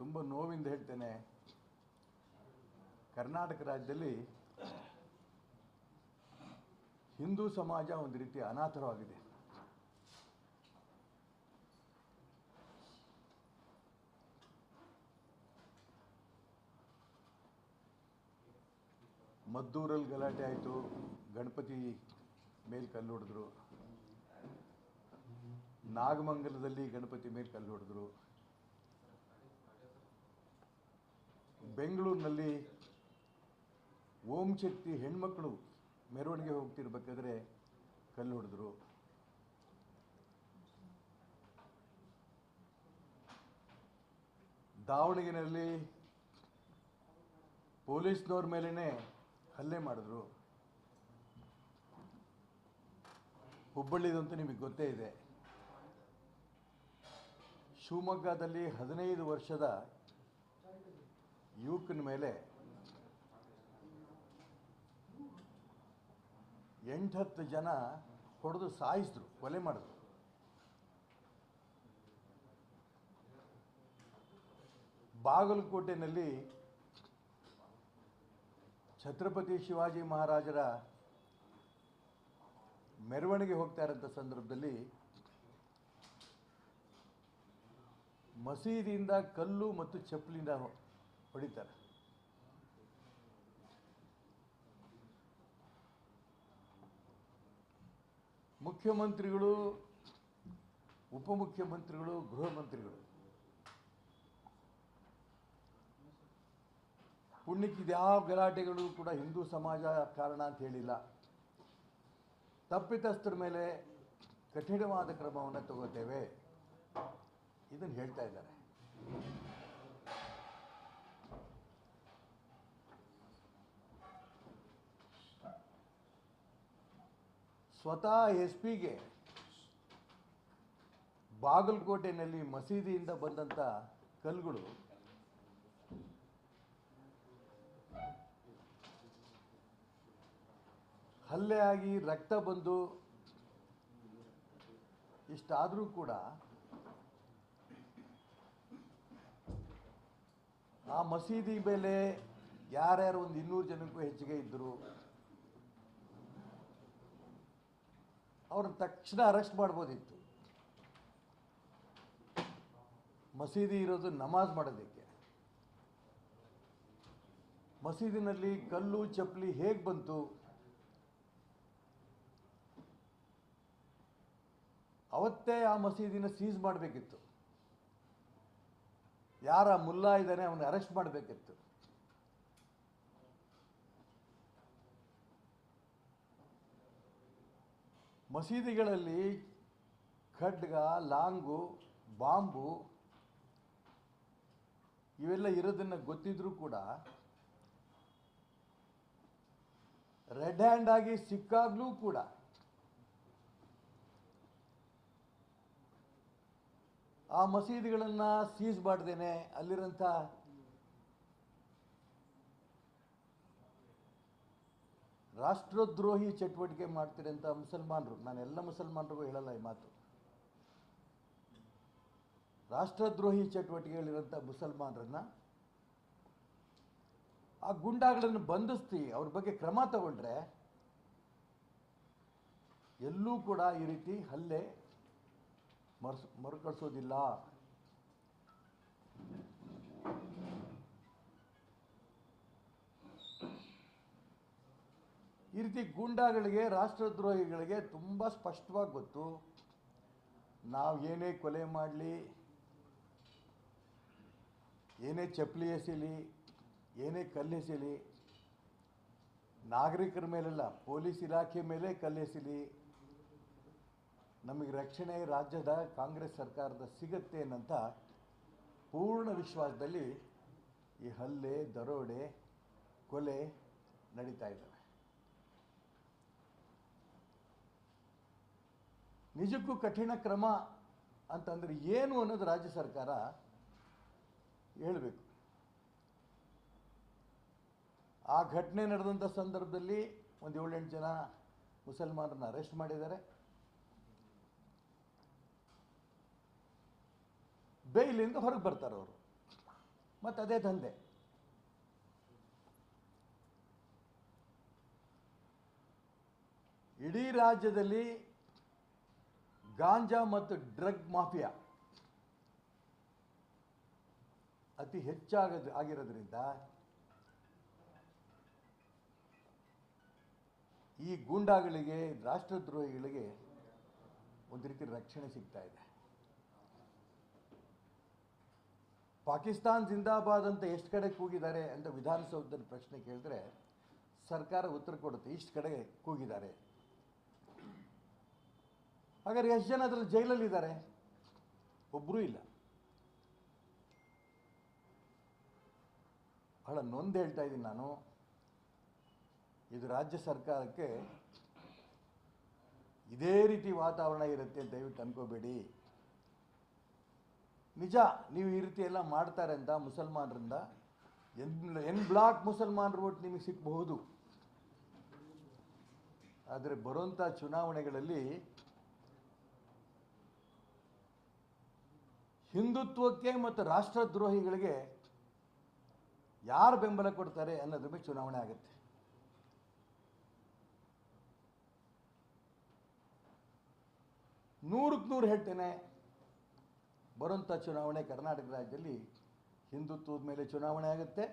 ತುಂಬ ನೋವಿಂದ ಹೇಳ್ತೇನೆ, ಕರ್ನಾಟಕ ರಾಜ್ಯದಲ್ಲಿ ಹಿಂದೂ ಸಮಾಜ ಒಂದು ರೀತಿ ಅನಾಥರವಾಗಿದೆ. ಮದ್ದೂರಲ್ಲಿ ಗಲಾಟೆ ಆಯಿತು, ಗಣಪತಿ ಮೇಲೆ ಕಲ್ಲು ಹೊಡೆದ್ರು. ನಾಗಮಂಗಲದಲ್ಲಿ ಗಣಪತಿ ಮೇಲೆ ಕಲ್ಲು ಹೊಡೆದ್ರು. ಬೆಂಗಳೂರಿನಲ್ಲಿ ಓಂ ಶಕ್ತಿ ಹೆಣ್ಮಕ್ಳು ಮೆರವಣಿಗೆ ಹೋಗ್ತಿರ್ಬೇಕಾದ್ರೆ ಕಲ್ಲು ಹೊಡೆದ್ರು. ದಾವಣಗೆರೆಯಲ್ಲಿ ಪೊಲೀಸ್ನವ್ರ ಮೇಲೇ ಹಲ್ಲೆ ಮಾಡಿದ್ರು. ಹುಬ್ಬಳ್ಳಿದಂತೂ ನಿಮಗೆ ಗೊತ್ತೇ ಇದೆ. ಶಿವಮೊಗ್ಗದಲ್ಲಿ 15 ವರ್ಷದ ಯುವಕನ ಮೇಲೆ 8-10 ಜನ ಹೊಡೆದು ಸಾಯಿಸಿದ್ರು, ಕೊಲೆ ಮಾಡಿದ್ರು. ಬಾಗಲಕೋಟೆಯಲ್ಲಿ ಛತ್ರಪತಿ ಶಿವಾಜಿ ಮಹಾರಾಜರ ಮೆರವಣಿಗೆ ಹೋಗ್ತಾ ಇರೋಂಥ ಸಂದರ್ಭದಲ್ಲಿ ಮಸೀದಿಯಿಂದ ಕಲ್ಲು ಮತ್ತು ಚಪ್ಪಲಿಂದ ಹೊಡಿತಾರೆ. ಮುಖ್ಯಮಂತ್ರಿಗಳು, ಉಪಮುಖ್ಯಮಂತ್ರಿಗಳು, ಗೃಹ ಮಂತ್ರಿಗಳು ಪುಣ್ಯಕ್ಕಿದ್ಯಾವ ಗಲಾಟೆಗಳು ಕೂಡ ಹಿಂದೂ ಸಮಾಜ ಕಾರಣ ಅಂತ ಹೇಳಿಲ್ಲ. ತಪ್ಪಿತಸ್ಥರ ಮೇಲೆ ಕಠಿಣವಾದ ಕ್ರಮವನ್ನು ತಗೋತೇವೆ ಇದನ್ನು ಹೇಳ್ತಾ ಇದ್ದಾರೆ. ಸ್ವತಃ SP-ಗೆ ಬಾಗಲಕೋಟೆಯಲ್ಲಿ ಮಸೀದಿಯಿಂದ ಬಂದಂಥ ಕಲ್ಲುಗಳು ಹಲ್ಲೆ ಆಗಿ ರಕ್ತ ಬಂದು ಇಷ್ಟಾದರೂ ಕೂಡ ಆ ಮಸೀದಿ ಮೇಲೆ ಯಾರ್ಯಾರು ಒಂದು 200 ಜನಕ್ಕೂ ಹೆಚ್ಚಿಗೆ ಇದ್ದರು, ಅವ್ರನ್ನ ತಕ್ಷಣ ಅರೆಸ್ಟ್ ಮಾಡ್ಬೋದಿತ್ತು. ಮಸೀದಿ ಇರೋದು ನಮಾಜ್ ಮಾಡೋದಕ್ಕೆ. ಮಸೀದಿನಲ್ಲಿ ಕಲ್ಲು ಚಪ್ಪಲಿ ಹೇಗೆ ಬಂತು? ಅವತ್ತೇ ಆ ಮಸೀದಿನ ಸೀಸ್ ಮಾಡಬೇಕಿತ್ತು. ಯಾರ ಮುಲ್ಲಾ ಇದ್ದಾನೆ ಅವನ್ನ ಅರೆಸ್ಟ್ ಮಾಡಬೇಕಿತ್ತು. ಮಸೀದಿಗಳಲ್ಲಿ ಖಡ್ಗ, ಲಾಂಗು, ಬಾಂಬು ಇವೆಲ್ಲ ಇರೋದನ್ನು ಗೊತ್ತಿದ್ರೂ ಕೂಡ ರೆಡ್ ಹ್ಯಾಂಡ್ ಆಗಿ ಸಿಕ್ಕಾಗ್ಲೂ ಕೂಡ ಆ ಮಸೀದಿಗಳನ್ನು ಸೀಸ್ ಮಾಡ್ದೇನೆ ಅಲ್ಲಿರೋಂಥ ರಾಷ್ಟ್ರದ್ರೋಹಿ ಚಟುವಟಿಕೆ ಮಾಡ್ತಿರೋಂಥ ಮುಸಲ್ಮಾನರು, ನಾನೆಲ್ಲ ಮುಸಲ್ಮಾನರಿಗೂ ಹೇಳಲ್ಲ ಈ ಮಾತು, ರಾಷ್ಟ್ರದ್ರೋಹಿ ಚಟುವಟಿಕೆಗಳಿರೋಂಥ ಮುಸಲ್ಮಾನರನ್ನ ಆ ಗುಂಡಾಗಳನ್ನು ಬಂಧಿಸ್ತಿ ಅವ್ರ ಬಗ್ಗೆ ಕ್ರಮ ತಗೊಂಡ್ರೆ ಎಲ್ಲೂ ಕೂಡ ಈ ರೀತಿ ಹಲ್ಲೆ ಮರುಕಳಿಸೋದಿಲ್ಲ. ಈ ರೀತಿ ಗೂಂಡಾಗಳಿಗೆ, ರಾಷ್ಟ್ರದ್ರೋಹಿಗಳಿಗೆ ತುಂಬ ಸ್ಪಷ್ಟವಾಗಿ ಗೊತ್ತು, ನಾವು ಏನೇ ಕೊಲೆ ಮಾಡಲಿ, ಏನೇ ಚಪ್ಪಲಿ ಎಸೀಲಿ, ಏನೇ ಕಲ್ಲೆಸೀಲಿ, ನಾಗರಿಕರ ಮೇಲೆಲ್ಲ, ಪೊಲೀಸ್ ಇಲಾಖೆ ಮೇಲೆ ಕಲ್ಲೆಸೀಲಿ, ನಮಗೆ ರಕ್ಷಣೆ ರಾಜ್ಯದ ಕಾಂಗ್ರೆಸ್ ಸರ್ಕಾರದ ಸಿಗತ್ತೆ ಅನ್ನಂಥ ಪೂರ್ಣ ವಿಶ್ವಾಸದಲ್ಲಿ ಈ ಹಲ್ಲೆ, ದರೋಡೆ, ಕೊಲೆ ನಡೀತಾ ಇದ್ದಾವೆ. ನಿಜಕ್ಕೂ ಕಠಿಣ ಕ್ರಮ ಅಂತಂದರೆ ಏನು ಅನ್ನೋದು ರಾಜ್ಯ ಸರ್ಕಾರ ಹೇಳಬೇಕು. ಆ ಘಟನೆ ನಡೆದಂಥ ಸಂದರ್ಭದಲ್ಲಿ ಒಂದು 7-8 ಜನ ಮುಸಲ್ಮಾನರನ್ನ ಅರೆಸ್ಟ್ ಮಾಡಿದ್ದಾರೆ. ಬೇಲಿಂದ ಹೊರಗೆ ಬರ್ತಾರೆ ಅವರು. ಮತ್ತು ಅದೇ ದಂಧೆ. ಇಡೀ ರಾಜ್ಯದಲ್ಲಿ ಗಾಂಜಾ ಮತ್ತು ಡ್ರಗ್ ಮಾಫಿಯಾ ಅತಿ ಆಗಿರೋದ್ರಿಂದ ಈ ಗೂಂಡಾಗಳಿಗೆ, ರಾಷ್ಟ್ರದ್ರೋಹಿಗಳಿಗೆ ಒಂದು ರೀತಿ ರಕ್ಷಣೆ ಸಿಗ್ತಾ ಇದೆ. ಪಾಕಿಸ್ತಾನ್ ಜಿಂದಾಬಾದ್ ಅಂತ ಎಷ್ಟು ಕಡೆ ಕೂಗಿದ್ದಾರೆ ಅಂತ ವಿಧಾನಸೌಧದಲ್ಲಿ ಪ್ರಶ್ನೆ ಕೇಳಿದ್ರೆ ಸರ್ಕಾರ ಉತ್ತರ ಕೊಡುತ್ತೆ, ಇಷ್ಟು ಕಡೆ ಕೂಗಿದ್ದಾರೆ. ಹಾಗಾದ್ರೆ ಎಷ್ಟು ಜನ ಅದರಲ್ಲಿ ಜೈಲಲ್ಲಿದ್ದಾರೆ? ಒಬ್ಬರೂ ಇಲ್ಲ. ಬಹಳ ನೊಂದು ಹೇಳ್ತಾ ಇದ್ದೀನಿ ನಾನು. ಇದು ರಾಜ್ಯ ಸರ್ಕಾರಕ್ಕೆ ಇದೇ ರೀತಿ ವಾತಾವರಣ ಇರುತ್ತೆ ಅಂತ ದಯವಿಟ್ಟು ಅನ್ಕೋಬೇಡಿ. ನಿಜ, ನೀವು ಈ ರೀತಿ ಎಲ್ಲ ಮಾಡ್ತಾರೆ ಅಂತ ಮುಸಲ್ಮಾನರಿಂದ ಎನ್ ಬ್ಲಾಕ್ ಮುಸಲ್ಮಾನರು ಒಟ್ಟು ನಿಮಗೆ ಸಿಗಬಹುದು. ಆದರೆ ಬರುವಂಥ ಚುನಾವಣೆಗಳಲ್ಲಿ ಹಿಂದುತ್ವಕ್ಕೆ ಮತ್ತು ರಾಷ್ಟ್ರದ್ರೋಹಿಗಳಿಗೆ ಯಾರು ಬೆಂಬಲ ಕೊಡ್ತಾರೆ ಅನ್ನೋದ್ರ ಮೇಲೆ ಚುನಾವಣೆ ಆಗುತ್ತೆ. ನೂರಕ್ಕೆ ನೂರು ಹೇಳ್ತೇನೆ, ಬರುವಂಥ ಚುನಾವಣೆ ಕರ್ನಾಟಕ ರಾಜ್ಯದಲ್ಲಿ ಹಿಂದುತ್ವದ ಮೇಲೆ ಚುನಾವಣೆ ಆಗುತ್ತೆ.